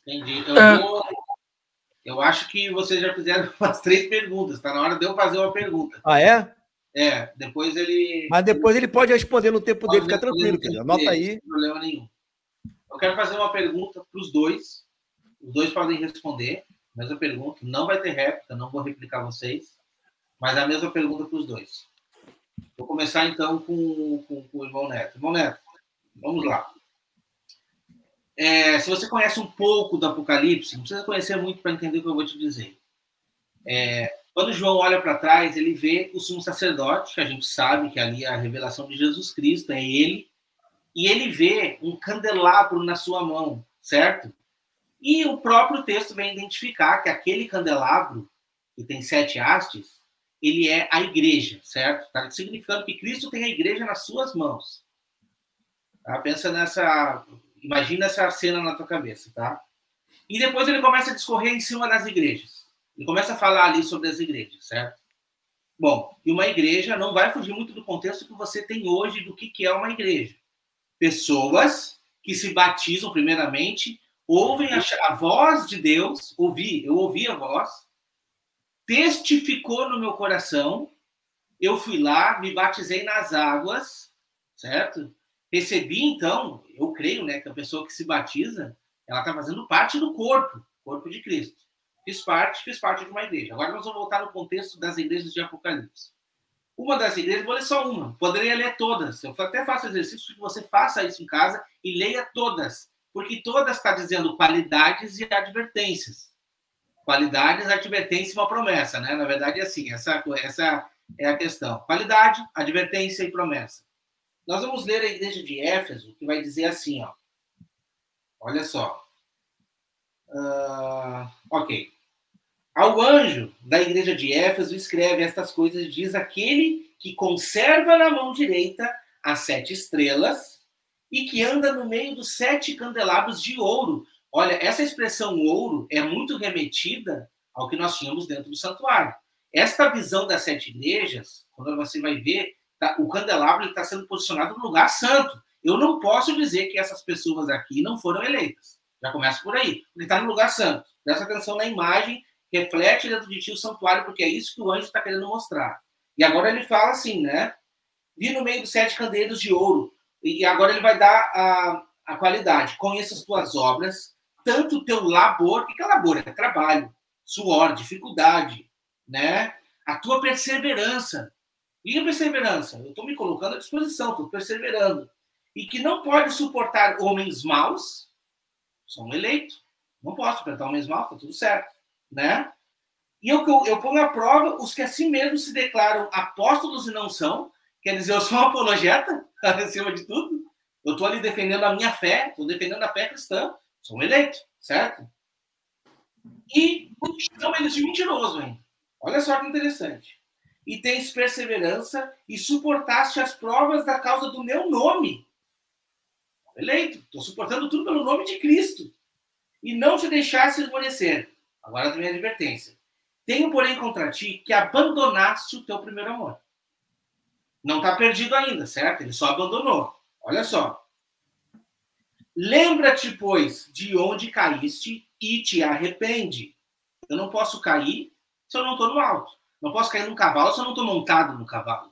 Entendi. Eu acho que vocês já fizeram umas 3 perguntas. Está na hora de eu fazer uma pergunta. Ah, é? Depois ele... Mas depois ele pode responder no tempo dele, fica tranquilo, filho. Anota aí. Sem problema nenhum. Eu quero fazer uma pergunta para os dois. Os dois podem responder. Mesma pergunta. Não vai ter réplica, não vou replicar vocês. Mas a mesma pergunta para os dois. Vou começar, então, com o irmão Neto. Irmão Neto, vamos lá. Se você conhece um pouco do Apocalipse, não precisa conhecer muito para entender o que eu vou te dizer. Quando João olha para trás, ele vê o sumo sacerdote, que a gente sabe que ali é a revelação de Jesus Cristo, é ele, e ele vê um candelabro na sua mão, certo? E o próprio texto vem identificar que aquele candelabro, que tem 7 hastes, ele é a igreja, certo? Está significando que Cristo tem a igreja nas suas mãos. Tá? Pensa nessa... Imagina essa cena na tua cabeça, tá? E depois ele começa a discorrer em cima das igrejas. Ele começa a falar ali sobre as igrejas, certo? Bom, e uma igreja não vai fugir muito do contexto que você tem hoje do que é uma igreja. Pessoas que se batizam primeiramente, ouvem a voz de Deus, eu ouvi a voz, testificou no meu coração, eu fui lá, me batizei nas águas, certo? Recebi, então, eu creio, né, que a pessoa que se batiza, ela está fazendo parte do corpo de Cristo. Fiz parte de uma igreja. Agora nós vamos voltar no contexto das igrejas de Apocalipse. Uma das igrejas, vou ler só uma, poderia ler todas. Eu até faço exercício que você faça isso em casa e leia todas, porque todas está dizendo qualidades e advertências. Qualidades, advertência e uma promessa, né? Na verdade é assim, essa é a questão. Qualidade, advertência e promessa. Nós vamos ler a igreja de Éfeso, que vai dizer assim, ó. Olha só. Ok. Ao anjo da igreja de Éfeso escreve estas coisas e diz aquele que conserva na mão direita as 7 estrelas e que anda no meio dos 7 candelabros de ouro. Olha, essa expressão ouro é muito remetida ao que nós tínhamos dentro do santuário. Esta visão das 7 igrejas, quando você vai ver, o candelabro está sendo posicionado no lugar santo. Eu não posso dizer que essas pessoas aqui não foram eleitas. Já começa por aí. Ele está no lugar santo. Presta atenção na imagem, reflete dentro de ti o santuário, porque é isso que o anjo está querendo mostrar. E agora ele fala assim, né? Vi no meio dos 7 candeeiros de ouro. E agora ele vai dar a qualidade. Conheça as tuas obras, tanto o teu labor. O que é labor? É trabalho, suor, dificuldade, né? A tua perseverança. E a perseverança? Eu estou me colocando à disposição, estou perseverando. E que não pode suportar homens maus, são eleitos. Não posso suportar homens maus, está tudo certo, né? E eu ponho à prova os que a si mesmos se declaram apóstolos e não são. Quer dizer, eu sou um apologeta, acima de tudo. Eu estou ali defendendo a minha fé, estou defendendo a fé cristã. Sou um eleito, certo? E chama eles de mentiroso, hein? Olha só que interessante. E tens perseverança e suportaste as provas da causa do meu nome. Eleito, estou suportando tudo pelo nome de Cristo. E não te deixaste esmorecer. Agora tem a advertência. Tenho, porém, contra ti que abandonaste o teu primeiro amor. Não está perdido ainda, certo? Ele só abandonou. Olha só. Lembra-te, pois, de onde caíste e te arrepende. Eu não posso cair se eu não estou no alto. Não posso cair num cavalo se eu não estou montado no cavalo.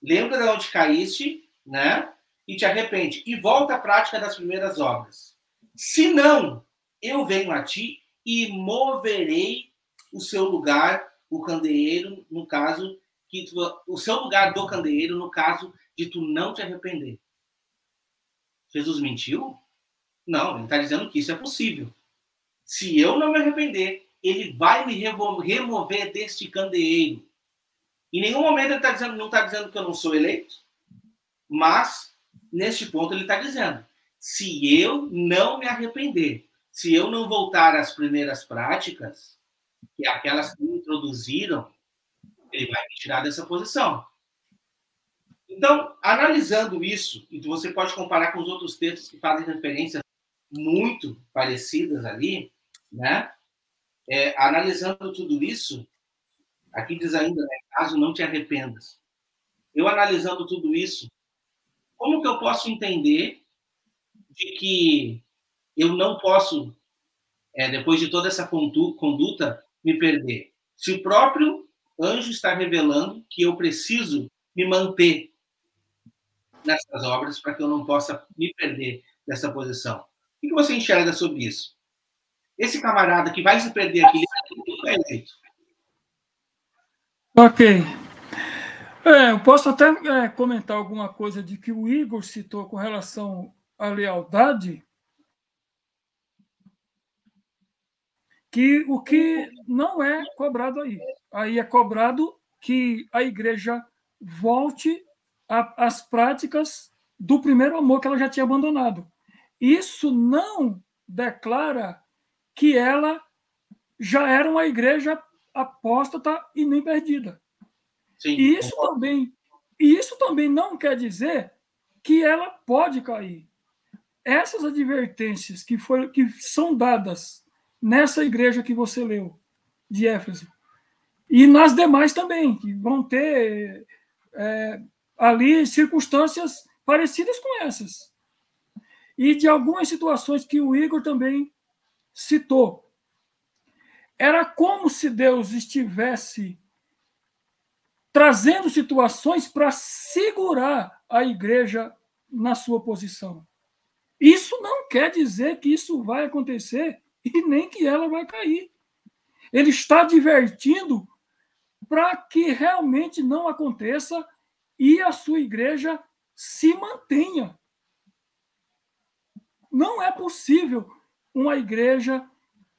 Lembra de onde caíste, né? E te arrepende. E volta à prática das primeiras obras. Se não, eu venho a ti e moverei o seu lugar, o candeeiro, no caso, o seu lugar do candeeiro, no caso de tu não te arrepender. Jesus mentiu? Não, ele está dizendo que isso é possível. Se eu não me arrepender, ele vai me remover deste candeeiro. Em nenhum momento ele não está dizendo que eu não sou eleito, mas, neste ponto, ele está dizendo, se eu não me arrepender, se eu não voltar às primeiras práticas, que é aquelas que me introduziram, ele vai me tirar dessa posição. Então, analisando isso, e você pode comparar com os outros textos que fazem referências muito parecidas ali, né? Analisando tudo isso, aqui diz ainda, né, caso não te arrependas. Eu analisando tudo isso, como que eu posso entender de que eu não posso depois de toda essa conduta, me perder? Se o próprio anjo está revelando que eu preciso me manter nessas obras para que eu não possa me perder dessa posição. O que você enxerga sobre isso? Esse camarada que vai se perder aqui, ele é eleito. Ok. Eu posso até comentar alguma coisa de que o Igor citou com relação à lealdade, que o que não é cobrado aí. Aí é cobrado que a igreja volte às práticas do primeiro amor que ela já tinha abandonado. Isso não declara que ela já era uma igreja apóstata e nem perdida. Sim, e isso também não quer dizer que ela pode cair. Essas advertências que são dadas nessa igreja que você leu, de Éfeso, e nas demais também, que vão ter ali circunstâncias parecidas com essas. E de algumas situações que o Igor também citou. Era como se Deus estivesse trazendo situações para segurar a igreja na sua posição. Isso não quer dizer que isso vai acontecer e nem que ela vai cair. Ele está advertindo para que realmente não aconteça e a sua igreja se mantenha. Não é possível uma igreja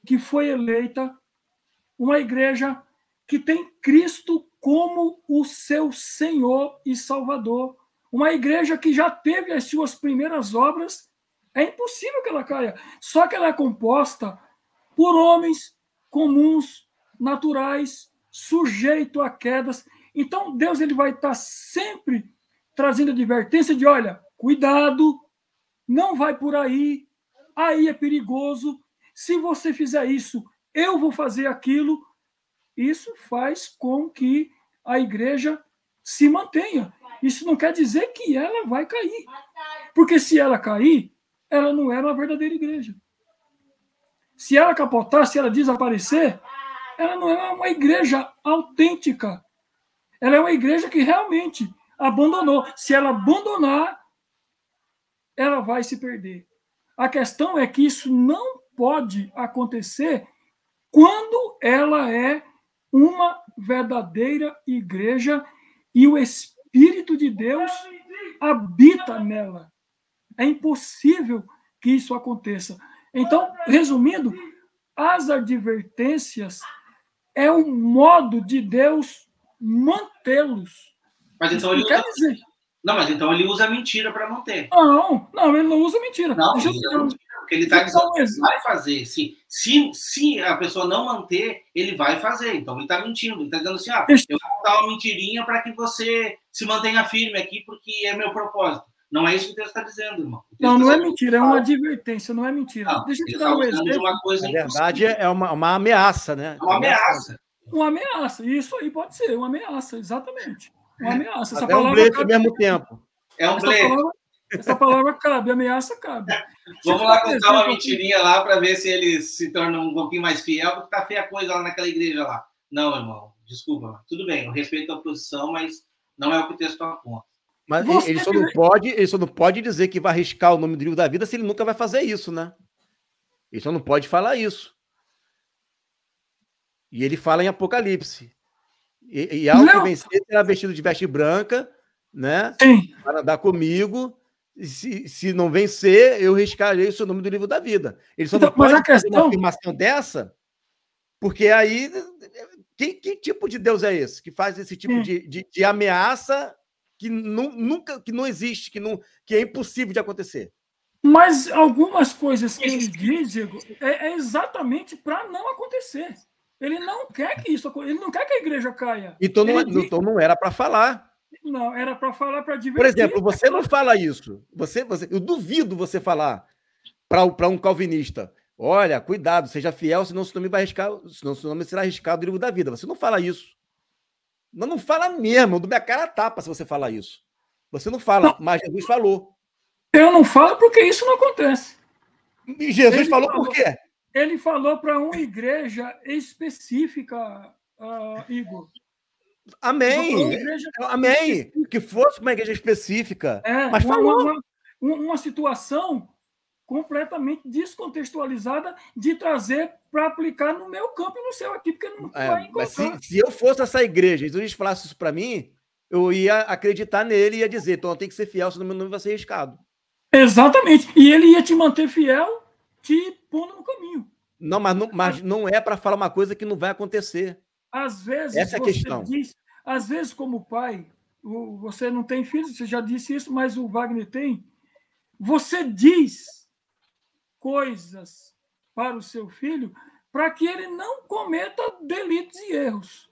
que foi eleita, uma igreja que tem Cristo como o seu Senhor e Salvador, uma igreja que já teve as suas primeiras obras, é impossível que ela caia. Só que ela é composta por homens comuns, naturais, sujeito a quedas. Então, Deus ele vai estar sempre trazendo advertência de, olha, cuidado, não vai por aí é perigoso, se você fizer isso, eu vou fazer aquilo. Isso faz com que a igreja se mantenha. Isso não quer dizer que ela vai cair. Porque se ela cair, ela não é uma verdadeira igreja. Se ela capotar, se ela desaparecer, ela não é uma igreja autêntica. Ela é uma igreja que realmente abandonou. Se ela abandonar, ela vai se perder. A questão é que isso não pode acontecer quando ela é uma verdadeira igreja e o Espírito de Deus habita nela. É impossível que isso aconteça. Então, resumindo, as advertências é o modo de Deus mantê-los. Mas então ele quer dizer... Não, mas então ele usa mentira para manter. Não, ele não usa mentira. Não, ele usa mentira, porque ele está dizendo que ele vai fazer. Se a pessoa não manter, ele vai fazer. Então ele está mentindo. Ele está dizendo assim, eu vou dar uma mentirinha para que você se mantenha firme aqui, porque é meu propósito. Não é isso que o Deus está dizendo, irmão. Não é mentira, é uma advertência, não é mentira. Não, deixa eu te dar um exemplo. Na verdade, é uma ameaça, né? É uma ameaça. Uma ameaça, isso aí pode ser, uma ameaça, exatamente. Uma ameaça. Essa palavra um blefe ao mesmo tempo. É um blefe. Essa palavra cabe, ameaça cabe. Vamos lá contar uma mentirinha lá para ver se ele se torna um pouquinho mais fiel, porque tá feia a coisa lá naquela igreja lá. Não, irmão, desculpa. Tudo bem, eu respeito a posição, mas não é o que o texto aponta. Mas ele só não pode dizer que vai arriscar o nome do livro da vida se ele nunca vai fazer isso, né? Ele só não pode falar isso. E ele fala em Apocalipse. E ao que vencer será vestido de veste branca, né? Sim. Para andar comigo. Se não vencer, eu riscarei o seu nome do livro da vida. Ele só não pode fazer uma afirmação dessa, porque aí que tipo de Deus é esse? Que faz esse tipo de ameaça que não existe, que é impossível de acontecer. Mas algumas coisas que ele diz, Diego, é exatamente para não acontecer. Ele não quer que isso aconteça, ele não quer que a igreja caia. Então não era para falar. Não, era para falar, para divertir. Por exemplo, você não fala isso. Eu duvido você falar para um calvinista: olha, cuidado, seja fiel, senão seu nome será arriscado do livro da vida. Você não fala isso. Não fala mesmo, eu dou minha cara a tapa se você falar isso. Você não fala, mas Jesus falou. Eu não falo porque isso não acontece. E Jesus falou por quê? Ele falou para uma igreja específica, Igor. Amém. Amém. Que fosse uma igreja específica. Mas uma situação completamente descontextualizada de trazer para aplicar no meu campo e no seu aqui, porque não vai encontrar. Mas se eu fosse essa igreja e Jesus falasse isso para mim, eu ia acreditar nele e ia dizer, então tem que ser fiel, senão meu nome vai ser riscado. Exatamente. E ele ia te manter fiel, te pondo no caminho. Não, mas não é para falar uma coisa que não vai acontecer. Às vezes, essa é a questão. Às vezes, como pai, você não tem filhos, você já disse isso, mas o Wagner tem. Você diz coisas para o seu filho para que ele não cometa delitos e erros.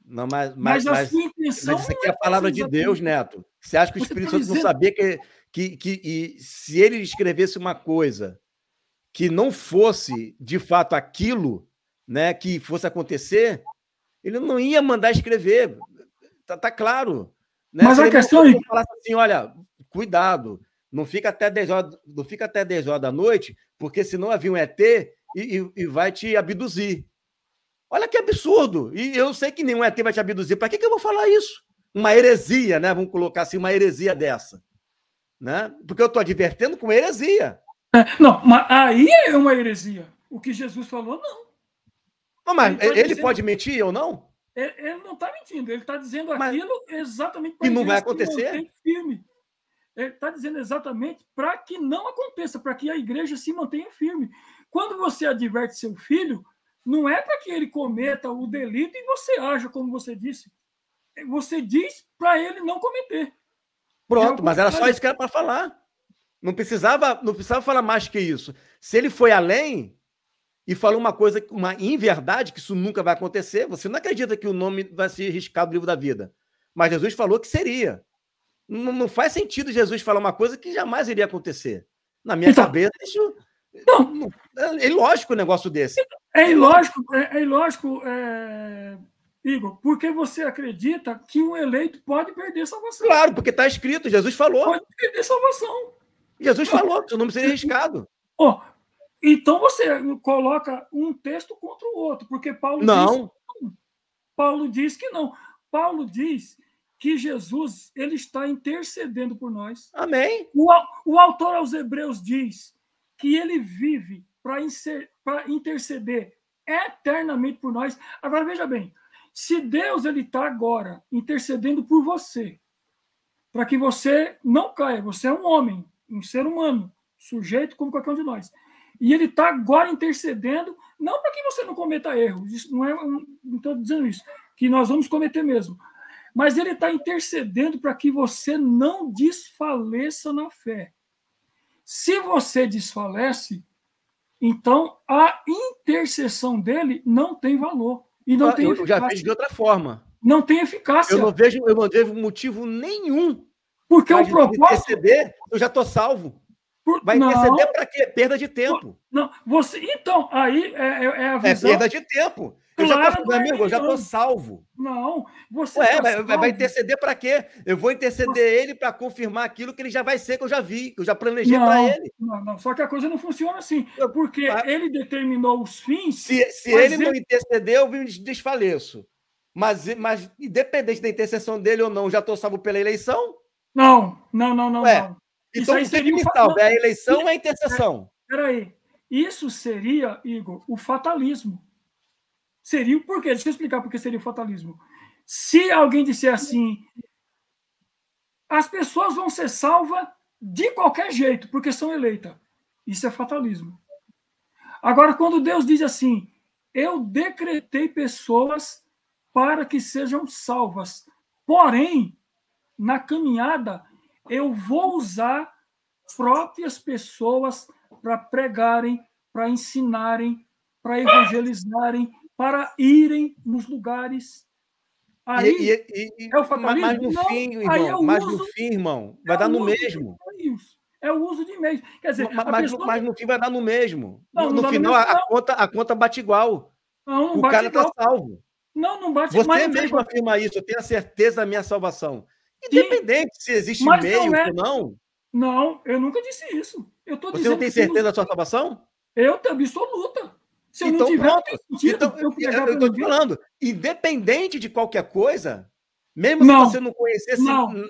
Não, mas a sua intenção isso aqui é a palavra de Deus, Neto. Você acha que o Espírito Santo não sabia que se ele escrevesse uma coisa que não fosse, de fato, aquilo, né, que fosse acontecer, ele não ia mandar escrever. Tá claro. Né? Mas a questão é... falar assim, olha, cuidado, não fica até 10 horas da noite, porque senão havia um ET e vai te abduzir. Olha que absurdo! E eu sei que nenhum ET vai te abduzir. Para que eu vou falar isso? Uma heresia, né? Vamos colocar assim, uma heresia dessa. Né? Porque eu estou advertendo com heresia. Não, mas aí é uma heresia. O que Jesus falou, não. Não, mas ele pode mentir ou não? Ele não está mentindo. Ele está dizendo aquilo exatamente para que não vai acontecer. Se firme. Ele está dizendo exatamente para que não aconteça, para que a igreja se mantenha firme. Quando você adverte seu filho, não é para que ele cometa o delito e você haja como você disse. Você diz para ele não cometer. Pronto, mas era só isso que era para falar. Não precisava falar mais que isso. Se ele foi além e falou uma coisa, uma inverdade, que isso nunca vai acontecer, você não acredita que o nome vai ser riscado do livro da vida. Mas Jesus falou que seria. Não faz sentido Jesus falar uma coisa que jamais iria acontecer. Na minha cabeça, isso... É ilógico um negócio desse. É ilógico, Igor, porque você acredita que um eleito pode perder salvação. Claro, porque está escrito, Jesus falou. Pode perder salvação. Jesus falou que seu nome seria arriscado. Então você coloca um texto contra o outro, porque Paulo diz que não. Paulo diz que Jesus ele está intercedendo por nós. Amém. O autor aos Hebreus diz que ele vive para interceder eternamente por nós. Agora, veja bem, se Deus está agora intercedendo por você, para que você não caia, você é um homem, um ser humano, sujeito como qualquer um de nós, e ele está agora intercedendo, não para que você não cometa erros, isso não estou dizendo isso, que nós vamos cometer mesmo, mas ele está intercedendo para que você não desfaleça na fé. Se você desfalece, então a intercessão dele não tem valor. E não tem eficácia. Já fiz de outra forma. Não tem eficácia. Eu não vejo motivo nenhum. Porque o propósito... interceder, eu já estou salvo. Vai interceder para quê? Perda de tempo. Não, então, aí é a visão... É perda de tempo. Eu já estou salvo. Não, você vai interceder para quê? Eu vou interceder ele para confirmar aquilo que ele já vai ser, que eu já vi, que eu já planejei para ele. Não, só que a coisa não funciona assim, porque ele determinou os fins... Se ele não interceder, eu desfaleço. Mas independente da intercessão dele ou não, já estou salvo pela eleição? Não. Então o que me salva? É a eleição ou é a intercessão? Peraí. Isso seria, Igor, o fatalismo. Seria o porquê? Deixa eu explicar por que seria o fatalismo. Se alguém disser assim, as pessoas vão ser salvas de qualquer jeito, porque são eleitas. Isso é fatalismo. Agora, quando Deus diz assim, eu decretei pessoas para que sejam salvas, porém, na caminhada, eu vou usar próprias pessoas para pregarem, para ensinarem, para evangelizarem, para irem nos lugares. Aí é o fatalismo. Mas no fim, irmão, vai dar no mesmo. É o uso de meios. Quer dizer, mas no fim vai dar no mesmo. No final, a conta bate igual. O cara está salvo. Não bate. Você mesmo afirma isso, eu tenho a certeza da minha salvação. Independente se existe meio ou não. Não, eu nunca disse isso. Eu tô Você não tem certeza da sua salvação? Eu tenho absoluta. Se eu então, não tiver, pronto. Sentido, então, eu estou te falando, independente de qualquer coisa, mesmo se você não conhecesse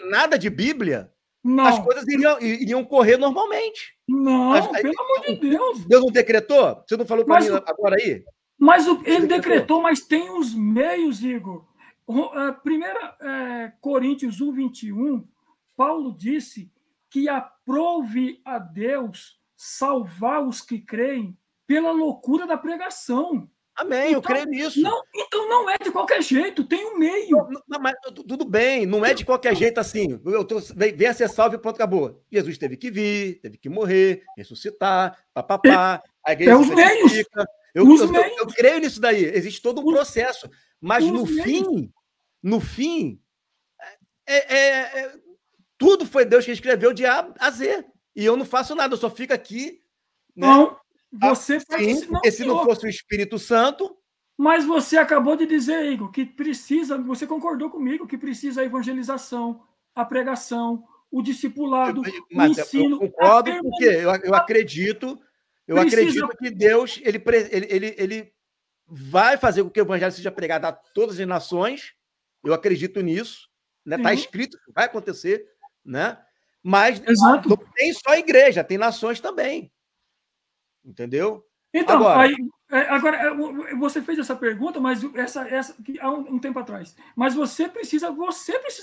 nada de Bíblia, as coisas iriam correr normalmente. Não, pelo amor de Deus. Deus não decretou? Você não falou para mim agora aí? Mas ele decretou, mas tem os meios, Igor. 1 Coríntios 1:21, Paulo disse que aprove a Deus salvar os que creem pela loucura da pregação. Amém, eu creio nisso. Então não é de qualquer jeito, tem um meio. Mas tudo bem, não é de qualquer jeito assim. Venha ser salvo e pronto, acabou. Jesus teve que vir, teve que morrer, ressuscitar, papapá. A igreja os meios. Eu creio nisso daí. Existe todo um processo. Mas no fim, tudo foi Deus que escreveu de A a Z. E eu não faço nada, eu só fico aqui. Né? Não, você sim, porque se não fosse o Espírito Santo. Mas você acabou de dizer, Igor, que precisa, você concordou comigo, que precisa a evangelização, a pregação, o discipulado, o ensino. Eu concordo, porque eu acredito que Deus ele vai fazer com que o evangelho seja pregado a todas as nações. Eu acredito nisso. Está escrito que vai acontecer. Né? Mas não tem só igreja, tem nações também. Entendeu? Então, agora você fez essa pergunta, mas essa há um tempo atrás. Mas você precisa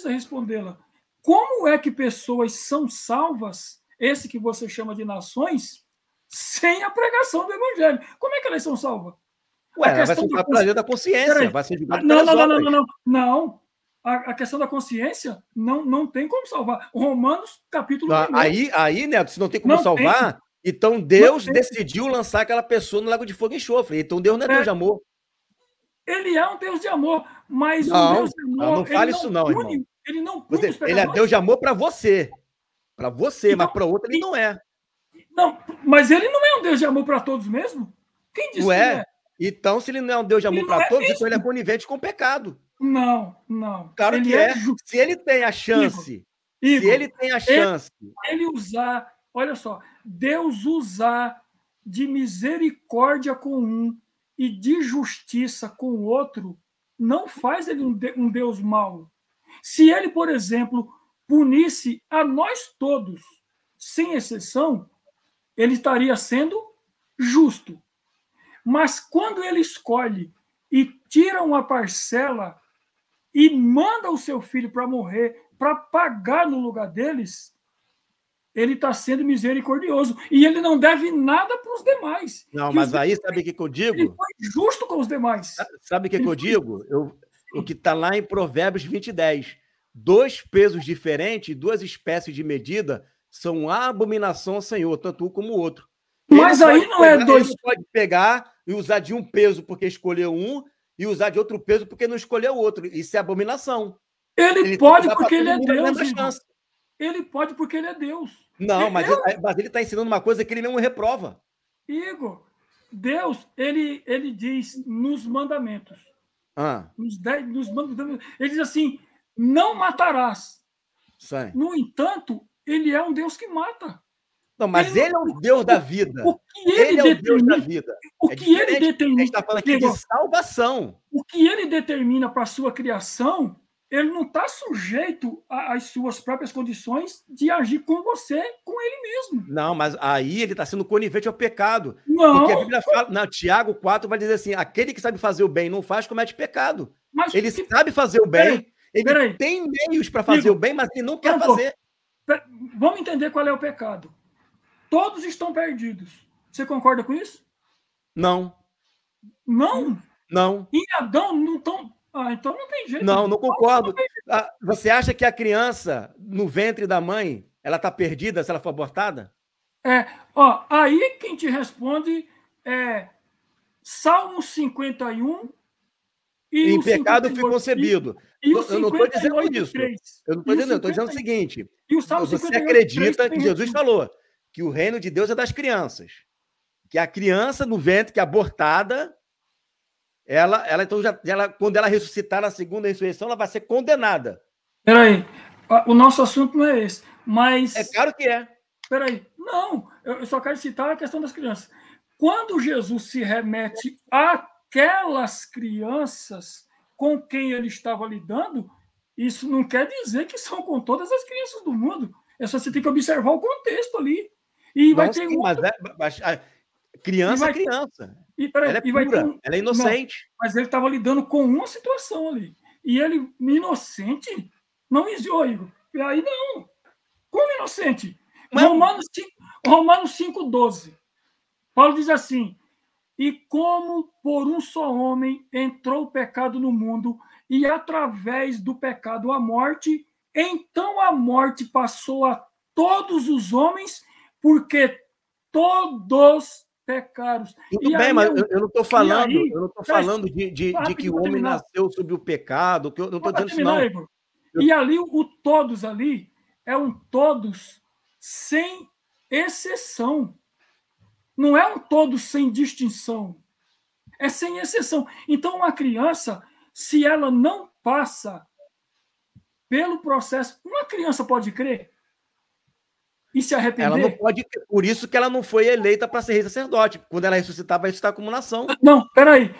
respondê-la. Como é que pessoas são salvas, esse que você chama de nações, sem a pregação do evangelho? Como é que elas são salvas? Ué, vai ser o prazer da consciência, vai ser julgado Não. A questão da consciência não tem como salvar. Romanos, capítulo 1. Aí, Neto, se não tem como salvar, então Deus decidiu lançar aquela pessoa no lago de fogo e enxofre. Então Deus não é Deus de amor. Ele é um Deus de amor, mas não, um Deus de amor... Não fale isso não, irmão. Ele não pune os pecadores. Ele é Deus de amor para você. Para você, então, mas para outro ele não é. Não, mas ele não é um Deus de amor para todos mesmo? Quem disse que é? Então, se ele não é um Deus de amor para todos, então ele é conivente com o pecado. Não. Claro ele que é. Se ele tem a chance... Ele usar... Olha só, Deus usar de misericórdia com um e de justiça com o outro, não faz ele um Deus mau. Se ele, por exemplo, punisse a nós todos, sem exceção, ele estaria sendo justo. Mas quando ele escolhe e tira uma parcela e manda o seu filho para morrer, para pagar no lugar deles, ele está sendo misericordioso. E ele não deve nada para os demais. Não, mas aí sabe o que eu digo? Ele foi justo com os demais. Sabe o que eu digo? O que está lá em Provérbios 20:10. 2 pesos diferentes, 2 espécies de medida são abominação ao Senhor, tanto um como o outro. Mas aí não é dois. Ele pode pegar e usar de um peso porque escolheu um e usar de outro peso porque não escolheu o outro. Isso é abominação. Ele pode porque ele é Deus. Ele pode porque ele é Deus. Não, mas ele está ensinando uma coisa que ele mesmo reprova. Igor, Deus, ele diz nos mandamentos. Nos mandamentos. Ele diz assim, não matarás. Sei. No entanto, ele é um Deus que mata. Não, mas ele é o Deus da vida. Ele é o Deus da vida. O que ele determina... A gente está falando aqui de salvação. O que ele determina para a sua criação, ele não está sujeito às suas próprias condições de agir com você, com ele mesmo. Não, mas aí ele está sendo conivente ao pecado. Não. Porque a Bíblia fala... Tiago 4 vai dizer assim, aquele que sabe fazer o bem não faz, comete pecado. Mas ele sabe fazer o bem, ele tem meios para fazer o bem, mas ele não quer fazer. Vamos entender qual é o pecado. Todos estão perdidos. Você concorda com isso? Não. Não? Não. Em Adão não estão... então não tem jeito. Não concordo. Você acha que a criança, no ventre da mãe, ela está perdida se ela for abortada? Aí quem te responde é Salmo 51 e em pecado fui concebido. Eu não estou dizendo isso. 3, eu não estou dizendo, eu estou dizendo o seguinte. Você 58, acredita que Jesus falou que o reino de Deus é das crianças. Que a criança no ventre, que é abortada, quando ela ressuscitar na segunda ressurreição, ela vai ser condenada. Peraí, o nosso assunto não é esse, mas... É claro que é. Peraí, não, eu só quero citar a questão das crianças. quando Jesus se remete àquelas crianças com quem ele estava lidando, isso não quer dizer que são com todas as crianças do mundo. É só você ter que observar o contexto ali. E vai ter criança é criança. Ela é pura, ela é inocente. Não, mas ele estava lidando com uma situação ali. E ele, inocente, não existiu, Igor. E aí não. Como inocente? Romanos 5,12. Paulo diz assim: e como por um só homem entrou o pecado no mundo, e através do pecado a morte, então a morte passou a todos os homens, porque todos pecaram. Tudo bem, mas eu não estou falando, de que o homem nasceu sob o pecado, que eu não estou dizendo isso, não. Igor. E ali, o todos ali é um todos sem exceção. Não é um todos sem distinção. É sem exceção. Então, uma criança, se ela não passa pelo processo, uma criança pode crer e se arrepender? Ela não pode, por isso que ela não foi eleita para ser rei sacerdote. Quando ela ressuscitar, vai ressuscitar como nação. Não, peraí.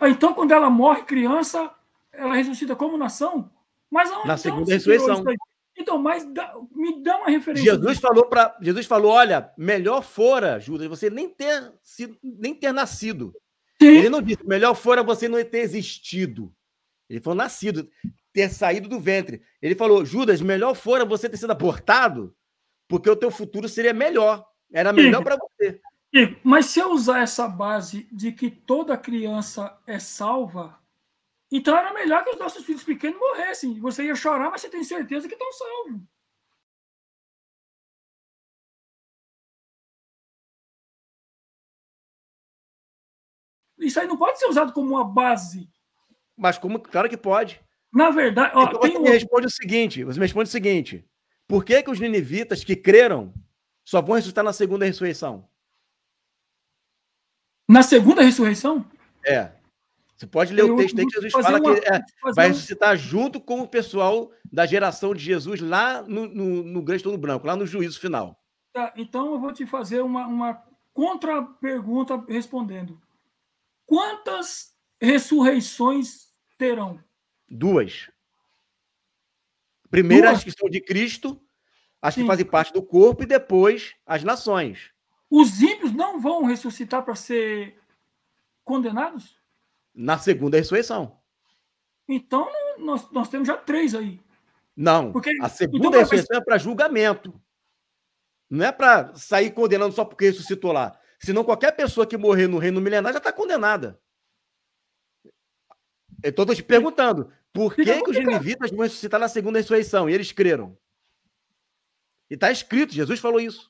Então, quando ela morre criança, ela ressuscita como nação? Mas na segunda ressurreição. Então, mas me dá uma referência. Jesus falou, olha, melhor fora, Judas, você nem ter nascido. Sim. Ele não disse, melhor fora você não ter existido. Ele falou nascido, ter saído do ventre. Ele falou, Judas, melhor fora você ter sido abortado, porque o teu futuro seria melhor. Era melhor para você. Mas se eu usar essa base de que toda criança é salva, então era melhor que os nossos filhos pequenos morressem. Você ia chorar, mas você tem certeza que estão salvos. Isso aí não pode ser usado como uma base. Mas claro que pode. Na verdade... Ó, então você me responde o seguinte. Por que os ninivitas que creram só vão ressuscitar na segunda ressurreição? Na segunda ressurreição? É. Você pode ler o texto aí que Jesus fala que vai ressuscitar junto com o pessoal da geração de Jesus lá no grande trono branco, lá no juízo final. Tá, então eu vou te fazer uma contra-pergunta respondendo. Quantas ressurreições terão? 2. Primeiro as que são de Cristo, as que fazem parte do corpo, e depois as nações. Os ímpios não vão ressuscitar para ser condenados? Na segunda ressurreição. Então, nós temos já 3 aí. Não, a segunda ressurreição é para julgamento. Não é para sair condenando só porque ressuscitou lá. Senão qualquer pessoa que morrer no reino milenar já está condenada. Eu estou te perguntando, por que os ninivitas vão ressuscitar na segunda ressurreição? E eles creram. E está escrito, Jesus falou isso.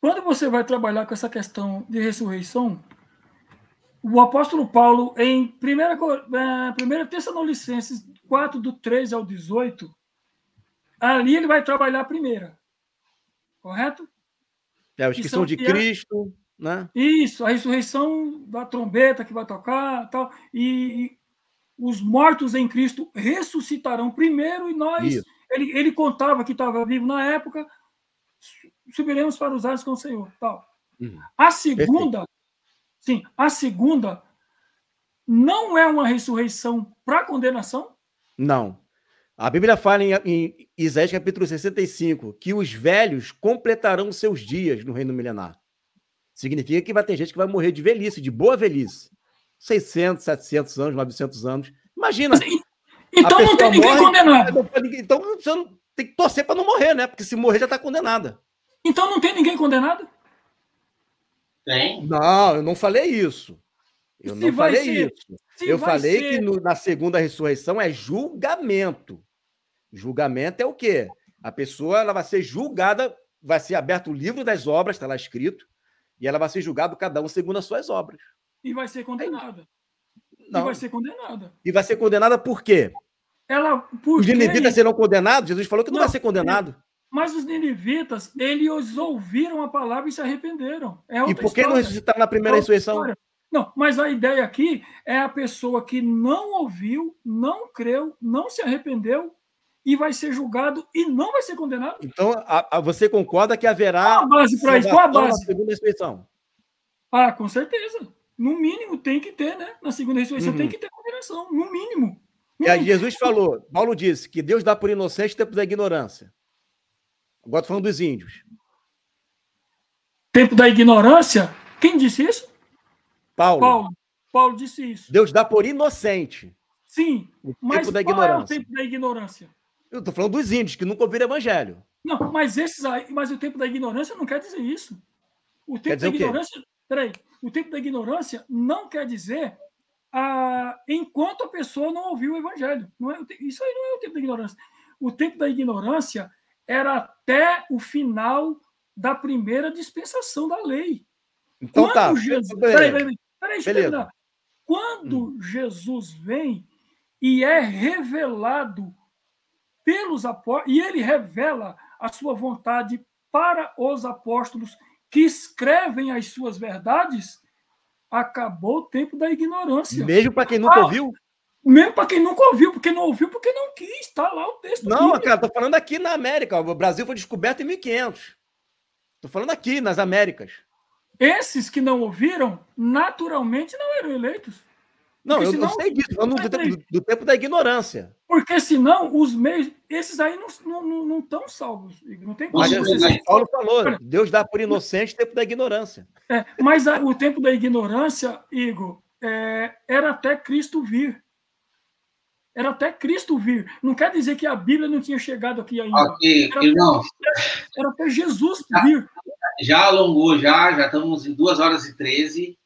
Quando você vai trabalhar com essa questão de ressurreição, o apóstolo Paulo, em 1 Tessalonicenses 4, do 13 ao 18, ali ele vai trabalhar a primeira. Correto? Os que são de Cristo, né? Isso, a ressurreição da trombeta que vai tocar, tal, e os mortos em Cristo ressuscitarão primeiro, e nós, ele contava que estava vivo na época, subiremos para os ares com o Senhor. Tal. A segunda, a segunda não é uma ressurreição para condenação? Não. A Bíblia fala em Isaías capítulo 65 que os velhos completarão seus dias no reino milenar. Significa que vai ter gente que vai morrer de velhice, de boa velhice. 600, 700 anos, 900 anos. Imagina. Então não tem ninguém condenado. Então você tem que torcer para não morrer, né? Porque se morrer já está condenada. Então não tem ninguém condenado? Tem. Não, eu não falei isso. Eu não falei isso. Eu falei que na segunda ressurreição é julgamento. Julgamento é o quê? A pessoa ela vai ser julgada, vai ser aberto o livro das obras, está lá escrito, e ela vai ser julgada cada um segundo as suas obras. E vai ser condenada. Não. E vai ser condenada. E vai ser condenada por quê? Os ninivitas serão condenados? Jesus falou que não vai ser condenado. Mas os ninivitas, eles ouviram a palavra e se arrependeram. E por que não ressuscitaram na primeira ressurreição? Não, mas a ideia aqui é a pessoa que não ouviu, não creu, não se arrependeu e vai ser julgado e não vai ser condenado. Então, você concorda que haverá qual a base para isso? Qual a base? Na segunda ressurreição? Ah, com certeza. No mínimo tem que ter, né? Na segunda ressurreição tem que ter condenação, no mínimo. E aí Jesus falou, Paulo disse que Deus dá por inocente o tempo da ignorância. Agora estou falando dos índios. Tempo da ignorância? Quem disse isso? Paulo disse isso. Deus dá por inocente. Sim, mas qual é o tempo da ignorância? Eu estou falando dos índios, que nunca ouviram evangelho. Não, mas o tempo da ignorância não quer dizer isso. O tempo da ignorância... Peraí. O tempo da ignorância não quer dizer enquanto a pessoa não ouviu o evangelho. Isso aí não é o tempo da ignorância. O tempo da ignorância era até o final da primeira dispensação da lei. Então quando Jesus... Peraí, deixa eu terminar. Quando Jesus vem e é revelado pelos apóstolos, e ele revela a sua vontade para os apóstolos que escrevem as suas verdades, acabou o tempo da ignorância. Mesmo para quem nunca ouviu? Mesmo para quem nunca ouviu, porque não quis, está lá o texto. Não, cara, estou falando aqui na América. O Brasil foi descoberto em 1500. Estou falando aqui, nas Américas. Esses que não ouviram, naturalmente não eram eleitos. Não, eu sei disso, falando do tempo da ignorância. Porque senão os meios, esses aí não estão salvos. Não tem como. Mas Paulo falou, Deus dá por inocente o tempo da ignorância. Mas o tempo da ignorância, Igor, era até Cristo vir. Era até Cristo vir. Não quer dizer que a Bíblia não tinha chegado aqui ainda. Era até Jesus vir. Já alongou, já estamos em 2h13.